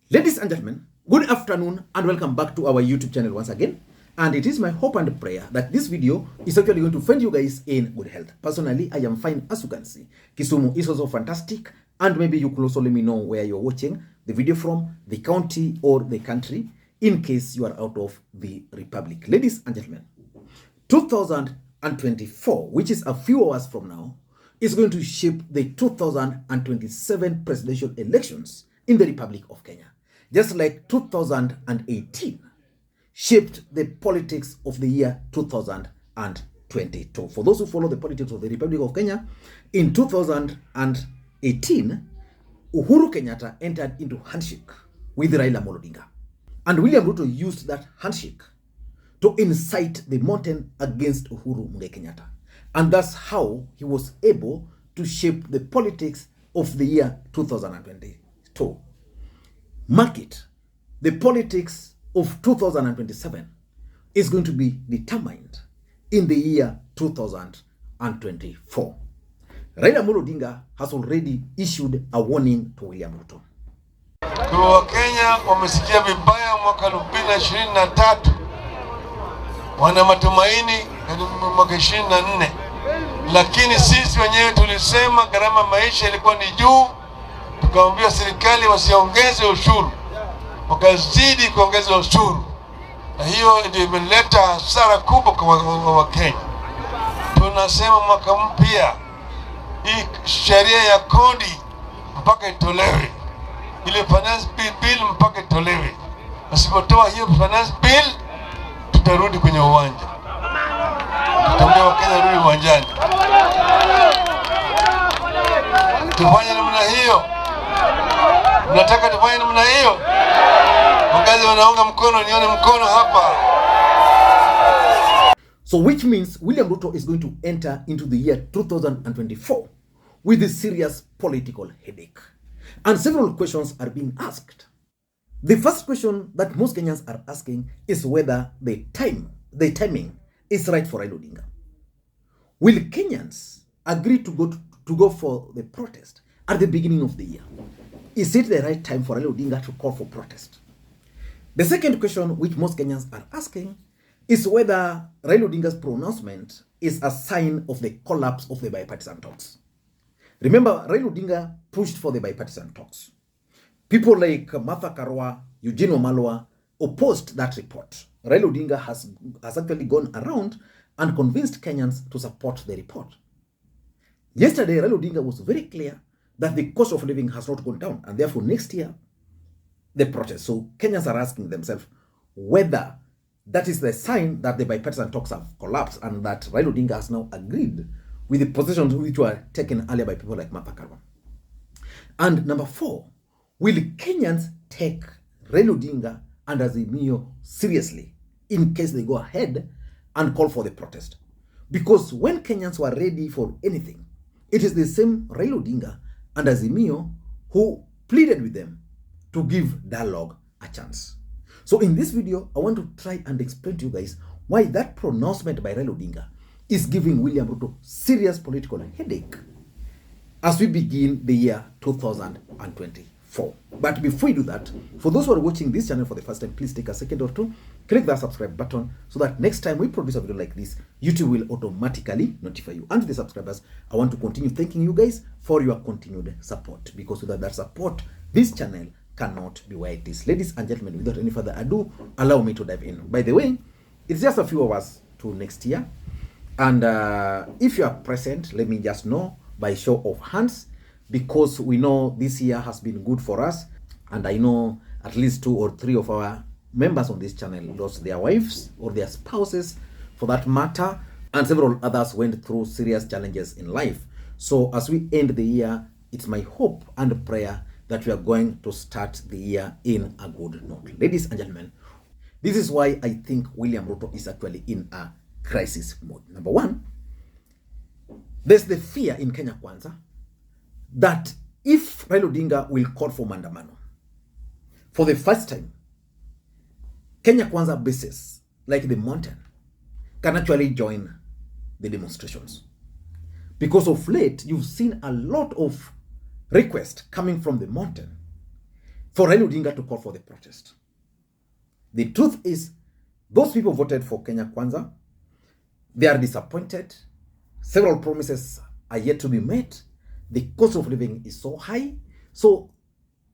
Ladies and gentlemen, good afternoon and welcome back to our YouTube channel once again. And it is my hope and prayer that this video is actually going to find you guys in good health. Personally, I am fine as you can see. Kisumu is also fantastic, and maybe you can also let me know where you're watching the video from, the county or the country, in case you are out of the republic. Ladies and gentlemen, 2024, which is a few hours from now, is going to shape the 2027 presidential elections in the Republic of Kenya. Just like 2018 shaped the politics of the year 2022. For those who follow the politics of the Republic of Kenya, in 2018, Uhuru Kenyatta entered into handshake with Raila Odinga. And William Ruto used that handshake to incite the mountain against Uhuru Kenyatta. And that's how he was able to shape the politics of the year 2022. Mark it, the politics of 2027 is going to be determined in the year 2024. Raila Odinga has already issued a warning to William Ruto. Kwa Kenya wamesikia vibaya mwaka 2023, wana matumaini mwaka 24, lakini sisi wenyewe tulisema gharama maisha ilikuwa ni juu. Tukaambia serikali wasiongeze ushuru, wakazidi kuongeza ushuru, na hiyo ndio imeleta hasara kubwa kwa Kenya. Tunasema mwaka mpya hii sheria ya kodi mpaka itolewe, ile finance bill mpaka itolewe. Wasipotoa hiyo finance bill, tutarudi kwenye uwanja, tutaambia Wakenya rudi uwanjani. Tufanye namna hiyo. Nataka tufanye namna hiyo. Wakazi wanaunga mkono, nione mkono hapa. So which means William Ruto is going to enter into the year 2024 with a serious political headache. And several questions are being asked. The first question that most Kenyans are asking is whether the timing is right for Raila Odinga. Will Kenyans agree to go for the protest at the beginning of the year? Is it the right time for Raila Odinga to call for protest? The second question which most Kenyans are asking is whether Raila Odinga's pronouncement is a sign of the collapse of the bipartisan talks. Remember, Raila Odinga pushed for the bipartisan talks. People like Martha Karua, Eugene Wamalwa opposed that report. Raila Odinga has actually gone around and convinced Kenyans to support the report. Yesterday, Raila Odinga was very clear that the cost of living has not gone down, and therefore next year, the protest. So Kenyans are asking themselves whether that is the sign that the bipartisan talks have collapsed and that Raila Odinga has now agreed with the positions which were taken earlier by people like Martha Karua. And number 4, will Kenyans take Raila Odinga and Azimio seriously in case they go ahead and call for the protest? Because when Kenyans were ready for anything, it is the same Raila Odinga and Azimio who pleaded with them to give dialogue a chance. So in this video, I want to try and explain to you guys why that pronouncement by Raila Odinga is giving William Ruto serious political headache as we begin the year 2024. But before we do that, for those who are watching this channel for the first time, please take a second or two, click that subscribe button so that next time we produce a video like this, YouTube will automatically notify you. And to the subscribers, I want to continue thanking you guys for your continued support, because without that support, this channel cannot be where it is. Ladies and gentlemen, without any further ado, allow me to dive in. By the way, it's just a few hours to next year. And if you are present, let me just know by show of hands, because we know this year has been good for us. And I know at least 2 or 3 of our members on this channel lost their wives or their spouses for that matter. And several others went through serious challenges in life. So as we end the year, it's my hope and prayer that we are going to start the year in a good note. Ladies and gentlemen, this is why I think William Ruto is actually in a crisis mode. Number 1, there's the fear in Kenya Kwanza that if Raila Odinga will call for maandamano, for the first time, Kenya Kwanza bases like the mountain can actually join the demonstrations. Because of late, you've seen a lot of requests coming from the mountain for Raila Odinga to call for the protest. The truth is, those people voted for Kenya Kwanza. They are disappointed. Several promises are yet to be met. The cost of living is so high. So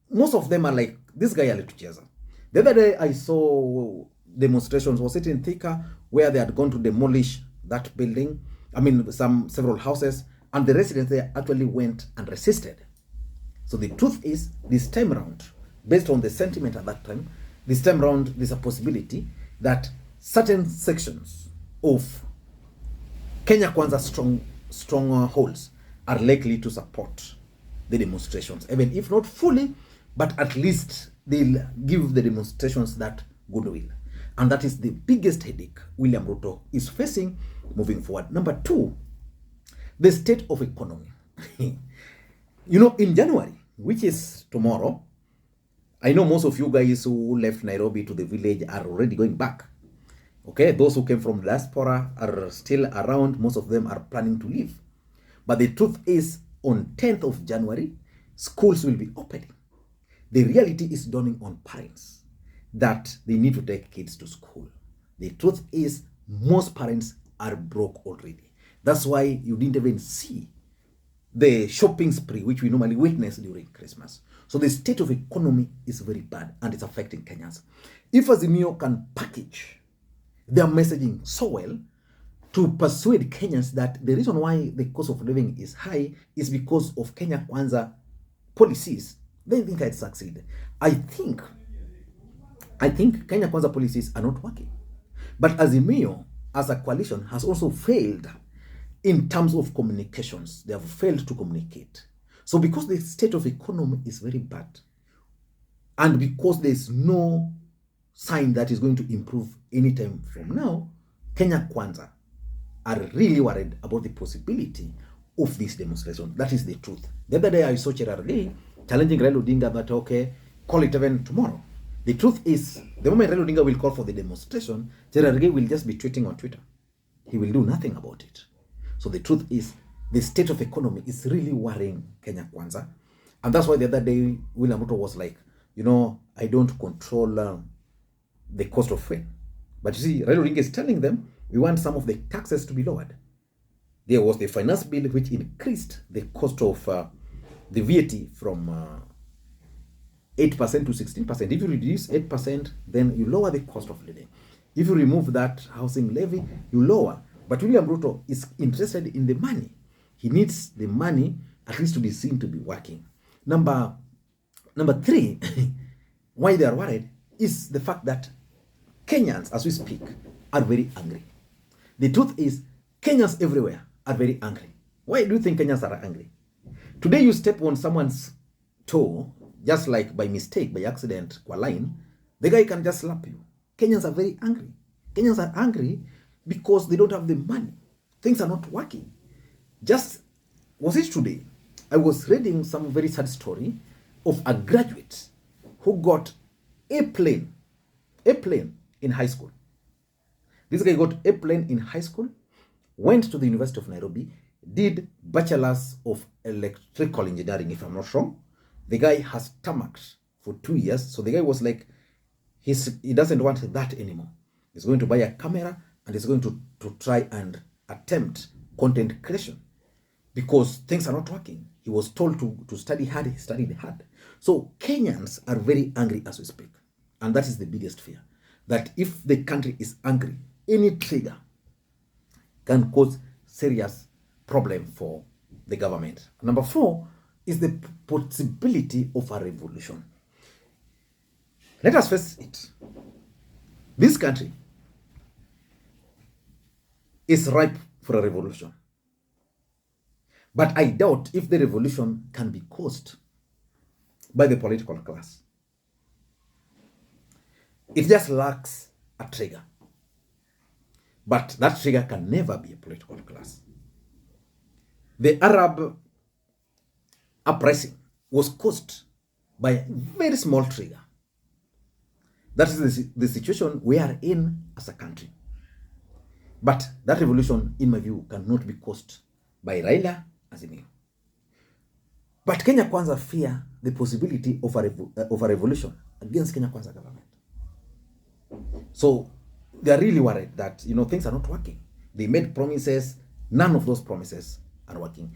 most of them are like, this guy alitucheza. The other day I saw demonstrations, was it in Thika, where they had gone to demolish that building, several houses, and the residents there actually went and resisted. So the truth is, this time around, based on the sentiment at that time, this time around there's a possibility that certain sections of Kenya Kwanza strongholds are likely to support the demonstrations, even if not fully, but at least they'll give the demonstrations that goodwill. And that is the biggest headache William Ruto is facing moving forward. Number two, the state of economy. In January, which is tomorrow, I know most of you guys who left Nairobi to the village are already going back. Okay, those who came from diaspora are still around. Most of them are planning to leave. But the truth is, on 10th of January, schools will be opening. The reality is dawning on parents that they need to take kids to school. The truth is, most parents are broke already. That's why you didn't even see the shopping spree, which we normally witness during Christmas. So the state of economy is very bad, and it's affecting Kenyans. If Azimio can package their messaging so well to persuade Kenyans that the reason why the cost of living is high is because of Kenya Kwanza policies, they think I'd succeed. I think Kenya Kwanza policies are not working. But Azimio, as a coalition, has also failed in terms of communications. They have failed to communicate. So because the state of economy is very bad, and because there's no sign that is going to improve anytime from now, Kenya Kwanza are really worried about the possibility of this demonstration. That is the truth. The other day I saw Cherargei challenging Raila Odinga that, okay, call it even tomorrow. The truth is, the moment Raila Odinga will call for the demonstration, Cherargei will just be tweeting on Twitter. He will do nothing about it. So the truth is, the state of economy is really worrying Kenya Kwanza. And that's why the other day, William Ruto was like, I don't control the cost of fuel. But you see, Raila Odinga is telling them, we want some of the taxes to be lowered. There was the finance bill which increased the cost of the VAT from 8% to 16%. If you reduce 8%, then you lower the cost of living. If you remove that housing levy, you lower. But William Ruto is interested in the money. He needs the money at least to be seen to be working. Number three, why they are worried is the fact that Kenyans, as we speak, are very angry. The truth is, Kenyans everywhere are very angry. Why do you think Kenyans are angry? Today you step on someone's toe, just like by mistake, by accident, qua line, the guy can just slap you. Kenyans are very angry. Kenyans are angry because they don't have the money. Things are not working. Was it today? I was reading some very sad story of a graduate who got a plane in high school. This guy got a plane in high school, went to the University of Nairobi, did bachelor's of electrical engineering, if I'm not wrong. The guy has stomached for 2 years. So the guy was like, he doesn't want that anymore. He's going to buy a camera and he's going to try and attempt content creation because things are not working. He was told to study hard. He studied hard. So Kenyans are very angry as we speak. And that is the biggest fear. That if the country is angry, any trigger can cause serious problem for the government. Number four is the possibility of a revolution. Let us face it. This country is ripe for a revolution. But I doubt if the revolution can be caused by the political class. It just lacks a trigger. But that trigger can never be a political class. The Arab uprising was caused by a very small trigger. That is the situation we are in as a country. But that revolution, in my view, cannot be caused by Raila Azimio. But Kenya Kwanza fear the possibility of a revolution against Kenya Kwanza government. So they are really worried that, things are not working. They made promises. None of those promises are working.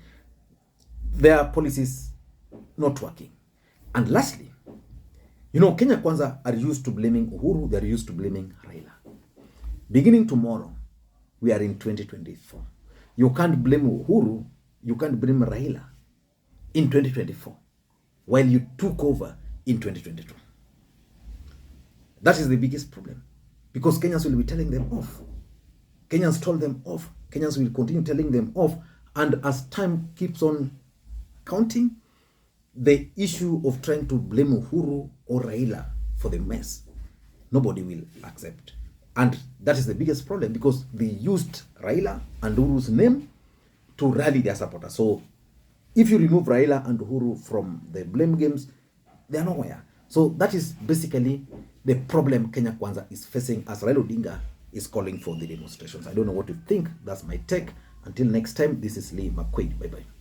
Their policies not working. And lastly, Kenya Kwanza are used to blaming Uhuru. They are used to blaming Raila. Beginning tomorrow, we are in 2024. You can't blame Uhuru. You can't blame Raila in 2024 while you took over in 2022. That is the biggest problem, because Kenyans will be telling them off. Kenyans told them off. Kenyans will continue telling them off. And as time keeps on counting, the issue of trying to blame Uhuru or Raila for the mess, nobody will accept. And that is the biggest problem, because they used Raila and Uhuru's name to rally their supporters. So if you remove Raila and Uhuru from the blame games, they are nowhere. So that is basically the problem Kenya Kwanza is facing, as Raila Odinga is calling for the demonstrations. I don't know what you think. That's my take. Until next time, this is Lee Makwiny. Bye-bye.